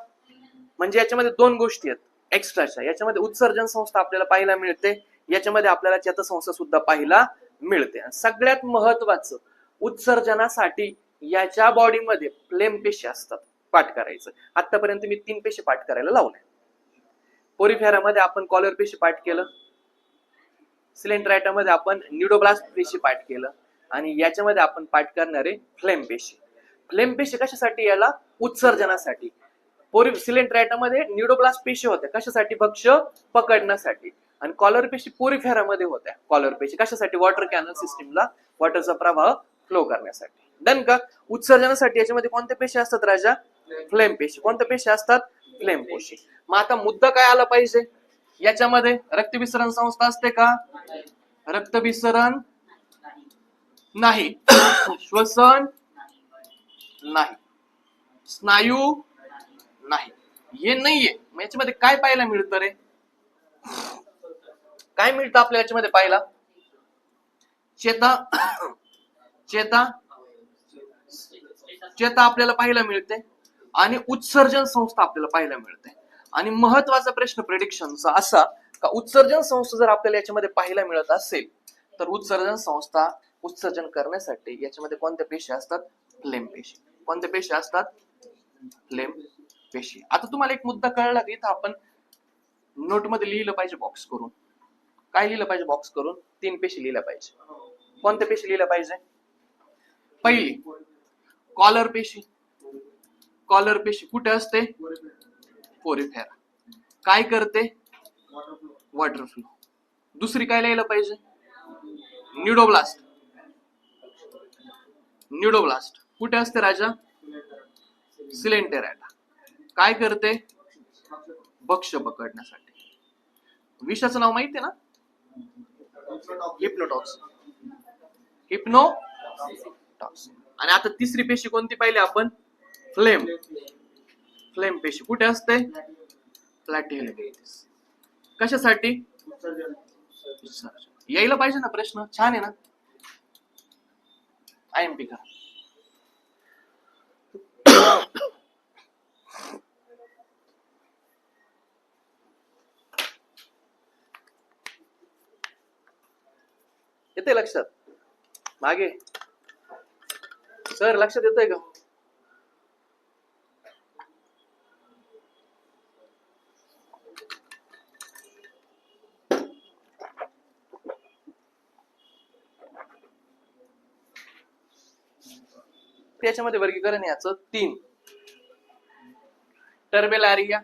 म्हणजे याच्यामध्ये दोन गोष्टी आहेत एक्स्ट्राच्या. याच्यामध्ये उत्सर्जन संस्था आपल्याला पाहायला मिळते, याच्यामध्ये आपल्याला चेतासंस्था सुद्धा पाहायला मिळते. सगळ्यात महत्वाचं, उत्सर्जनासाठी याच्या बॉडीमध्ये फ्लेम पेशी असतात. पाठ करायचं. आतापर्यंत मी 3 पेशी पाठ करायला लावल्या. पोरिफेरामध्ये आपण कॉलर पेशी पाठ केलं, सिलेंड्राटामध्ये आपण न्यूरोब्लास्ट पेशी पाठ केलं, आणि याच्यामध्ये आपण पाठ करणारे फ्लेम पेशी. फ्लेम पेशी कशासाठी? याला उत्सर्जनासाठी. सिलेंड्राटामध्ये न्यूरोब्लास्ट पेशी होत्या कशासाठी? भक्ष्य पकडण्यासाठी. आणि कॉलर पेशी पोरिफेरामध्ये होत्या. कॉलर पेशी कशासाठी? वॉटर कॅनल सिस्टीमला वॉटरचा प्रवाह फ्लो करण्यासाठी. डन का? उत्सर्जनासाठी याच्यामध्ये कोणत्या पेशी असतात राजा? फ्लेम पेशी. कोणत्या पेशी असतात? फ्लेम पेशी. मग आता मुद्दा काय आला पाहिजे याच्यामध्ये? रक्तभिसरण संस्था असते का? रक्तभिसरण नाही, श्वसन नाही, स्नायू नाही, हे नाहीये. मग याच्यामध्ये काय पाहायला मिळतं रे? काय मिळतं आपल्याला याच्यामध्ये पाहायला? चेता चेता चेता आपल्याला पाहायला मिळते, आणि उत्सर्जन संस्था आपल्याला पाहायला मिळते. आणि महत्वाचा प्रश्न प्रेडिक्शनचा असा का उत्सर्जन संस्था जर आपल्याला याच्यामध्ये पाहायला मिळत असेल तर उत्सर्जन संस्था उत्सर्जन करण्यासाठी याच्यामध्ये कोणत्या पेशी असतात? फ्लेम पेशी. कोणत्या पेशी असतात? फ्लेम पेशी. आता तुम्हाला एक मुद्दा कळला की इथं आपण नोटमध्ये लिहिलं पाहिजे बॉक्स करून. काय लिहिलं पाहिजे बॉक्स करून? 3 पेशी लिहिल्या पाहिजे. कोणत्या पेशी लिहिल्या पाहिजे? पहिली कॉलर पेशी. कॉलर पेशी कुठे असते? पोरिफेरा. काय करते? Water flow. दुसरी काय लिहायला पाहिजे? न्यूरोब्लास्ट. न्यूरोब्लास्ट कुठे असते राजा? सिलेंड्राटा. काय करते? भक्ष्य पकडण्यासाठी. विषाचं नाव माहिती आहे ना? हिप्नोटॉक्सिन. हिप्नोटॉक्सिन. आणि आता तिसरी पेशी कोणती पाहिली आपण? फ्लेम. फ्लेम पेशी कुठे असते? प्लॅटिहेल्मिंथस. कशासाठी? यायला पाहिजे ना प्रश्न. छान आहे ना? IMP करा. येते लक्षात? मागे सर लक्षात येतंय का? त्याच्यामध्ये वर्गीकरण याचं 3: टर्बेलारिया,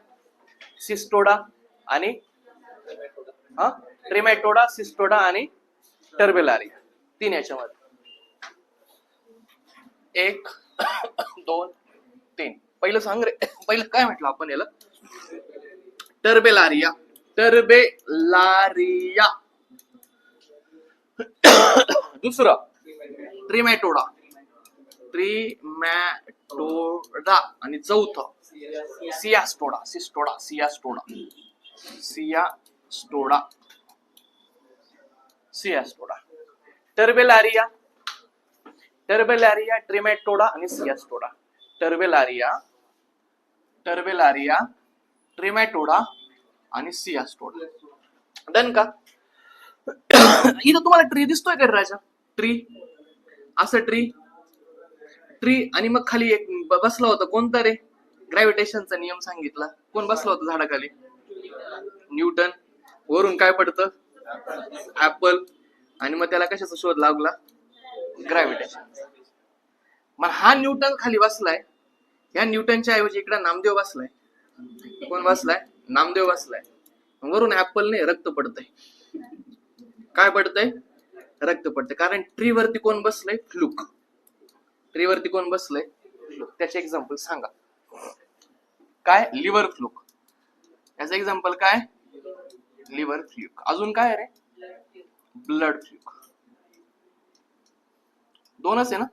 सिस्टोडा आणि ट्रिमॅटोडा, सिस्टोडा आणि टर्बेलारिया. 3 याच्यामध्ये. 1 2 3. पहिलं सांग रे. पहिलं काय म्हटलं आपण याला? टर्बेलारिया. टर्बेलारिया. दुसरं ट्रिमॅटोडा. ट्रिमॅटोडा. आणि चौथं सियास्टोडा. सिस्टोडा. सियास्टोडा. सियास्टोडा. सियास्टोडा. टर्बेलारिया. टर्बेलारिया, ट्रिमॅटोडा आणि सियास्टोडा. टर्बेलारिया, टर्बेलारिया, ट्रिमॅटोडा आणि सियास्टोडा. डन का? इथं तुम्हाला ट्री दिसतोय का राजा? ट्री. असं ट्री. ट्री आणि मग खाली एक बसला होता कोणता रे? ग्रॅव्हिटेशनचा नियम सांगितला. कोण बसला होता झाडाखाली? न्यूटन. वरून काय पडतं? ऍपल. आणि मग त्याला कशाचा शोध लागला? ग्रॅव्हिटेशन. मग हा न्यूटन खाली बसलाय, या न्यूटनच्या ऐवजी इकडे नामदेव बसलाय. कोण बसलाय? नामदेव बसलाय. वरून ऍपलने रक्त पडतंय. काय पडतंय? रक्त पडतंय. कारण ट्री वरती कोण बसलंय? फ्लूक. ट्री वरती कोण बसलंय? फ्लूक. त्याचे एक्झाम्पल सांगा. काय? Liver fluke. याचं एक्झाम्पल काय? Liver fluke. अजून काय रे? Blood fluke. दोनच आहे ना?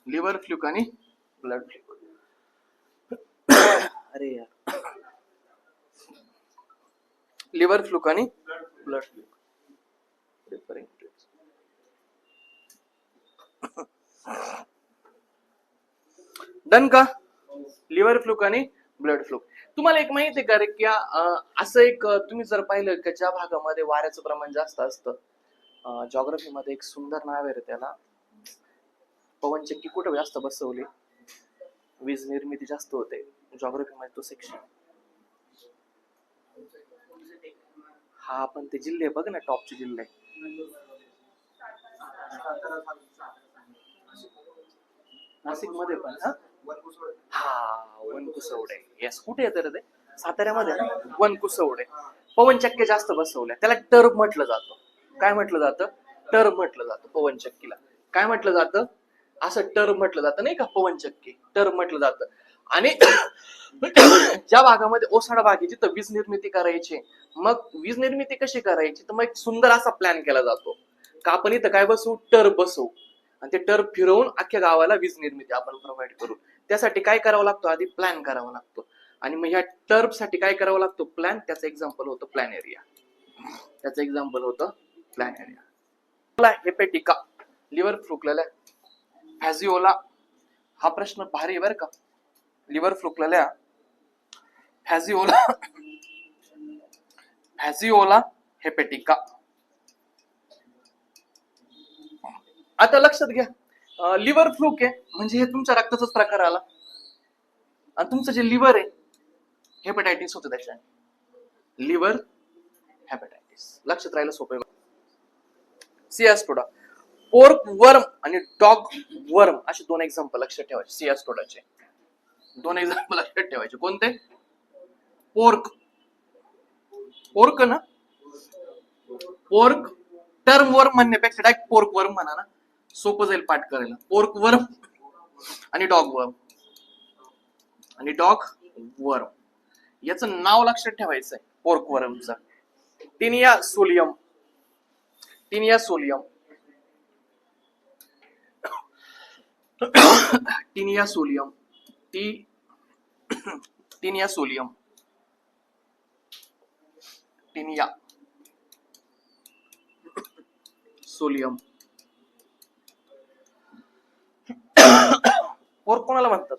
लिव्हर फ्लूक आणि ब्लड फ्लूक. अरे यार, लिव्हर फ्लूक आणि ब्लड फ्लूक. डन का? लिव्हर फ्लूक आणि ब्लड फ्लूक. तुम्हाला एक माहिती आहे का रे, की असं एक तुम्ही जर पाहिलं की ज्या भागामध्ये वाऱ्याचं प्रमाण जास्त असतं, जॉग्राफी मध्ये एक सुंदर नाव आहे रे त्याला, पवनचक्की कुठे जास्त बसवली, वीज निर्मिती जास्त होते जॉग्राफी मध्ये, तो सेक्शन. हा पण ते जिल्हे बघ ना, टॉपचे जिल्हे. नाशिक मध्ये पण वनकुसवडे. येस. कुठे येतं रे ते? साताऱ्यामध्ये. वनकुसवडे. पवनचक्क्या जास्त बसवल्या. त्याला टर्ब म्हटलं जातं. काय म्हटलं जातं? टर्ब म्हटलं जातं पवनचक्कीला. काय म्हटलं जातं? असं टर्ब म्हटलं जातं नाही का? पवनचक्की टर्ब म्हटलं जातं. आणि ज्या भागामध्ये ओसाड भाग आहे, जिथं वीज निर्मिती करायची, मग वीज निर्मिती कशी करायची, तर मग एक सुंदर असा प्लॅन केला जातो का आपण इथं काय बसवू? टर्ब बसवू. आणि ते टर्ब फिरवून अख्ख्या गावाला वीज निर्मिती आपण प्रोव्हाइड करू. त्यासाठी काय करावं लागतो? आधी प्लॅन करावा लागतो. आणि मग ह्या टर्ब साठी काय करावं लागतो? प्लॅन. त्याचं एक्झाम्पल होतं प्लॅन एरिया. त्याचं एक्झाम्पल होतं प्लॅन एरिया. हेपेटिका, लिव्हर फ्लूकला, फॅजिओला. हा प्रश्न भारी आहे बरं का. लिव्हर फ्लूकला, फॅजिओला, फॅजिओला हेपेटिका. आता लक्षात घ्या, लिव्हर फ्लूक आहे म्हणजे हे तुमच्या रक्ताचाच प्रकार आला. आणि तुमचं जे लिव्हर आहे, हेपेटायटिस होतं त्याच्या. Liver hepatitis. लक्षात राहिलं सोपं. सियास्टोडा. पोर्क वर्म आणि डॉग वर्म असे दोन एक्झाम्पल लक्षात ठेवायचे सियास्टोडाचे. दोन एक्झाम्पल लक्षात ठेवायचे. कोणते? पोर्क. पोर्क ना? पोर्क. टर्म वर्म म्हणण्यापेक्षा डायरेक्ट पोर्क वर्म म्हणा ना, सोपं जाईल पाठ करायला. पोर्क वर्म आणि डॉग वर्म. आणि डॉग वर्म याचं नाव लक्षात ठेवायचं आहे. पोर्क वर्मचं taenia solium. Taenia solium. Taenia solium. Taenia solium. Taenia solium. Pork कोणाला म्हणतात?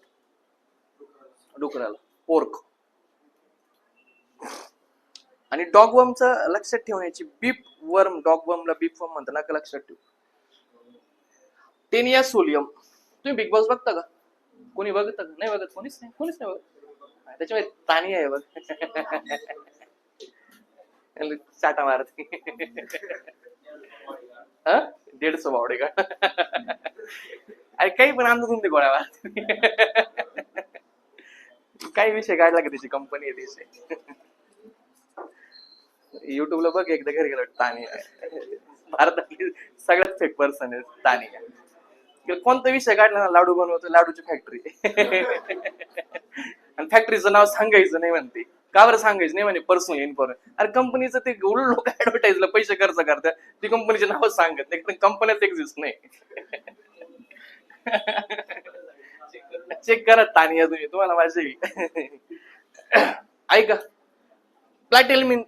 डुकराला. पोर्क. आणि डॉग वर्मचं लक्षात ठेवण्याची, बीप वर्म. डॉग वर्मला बीप वर्म म्हणतात, नका लक्षात ठेवू. Taenia solium. तुम्ही बिग बॉस बघता का? कोणी बघत का? नाही बघत. कोणीच नाही बघत. त्याच्यामुळे तानिया आहे बघ. चाटा मारत. 150 बावडे का? अरे काही पण आणतो तुमच्या गोळ्या मारत. काही विषय काढला का? त्याची कंपनी आहे त्याची. युट्यूबला बघ एकदा, घरी गेलो. तानिया भारतातली सगळ्यात फेक पर्सन आहे तानिया. कोणता विषय काढला ना, लाडू बनवतो, लाडूची फॅक्टरी. आणि फॅक्टरीचं नाव सांगायचं नाही म्हणते. का बरं सांगायचं नाही? म्हणे पर्सनल इन्फॉर्मेशन. अरे कंपनीचं ते उलट लोक ऍडव्हर्टाईजला पैसे खर्च करतात, ती कंपनीचे नाव सांगत नाही. कंपन्याच एक्झिस्ट नाही. चेक करा तानिया तुम्ही, तुम्हाला माझी. ऐका, प्लॅटेल मीन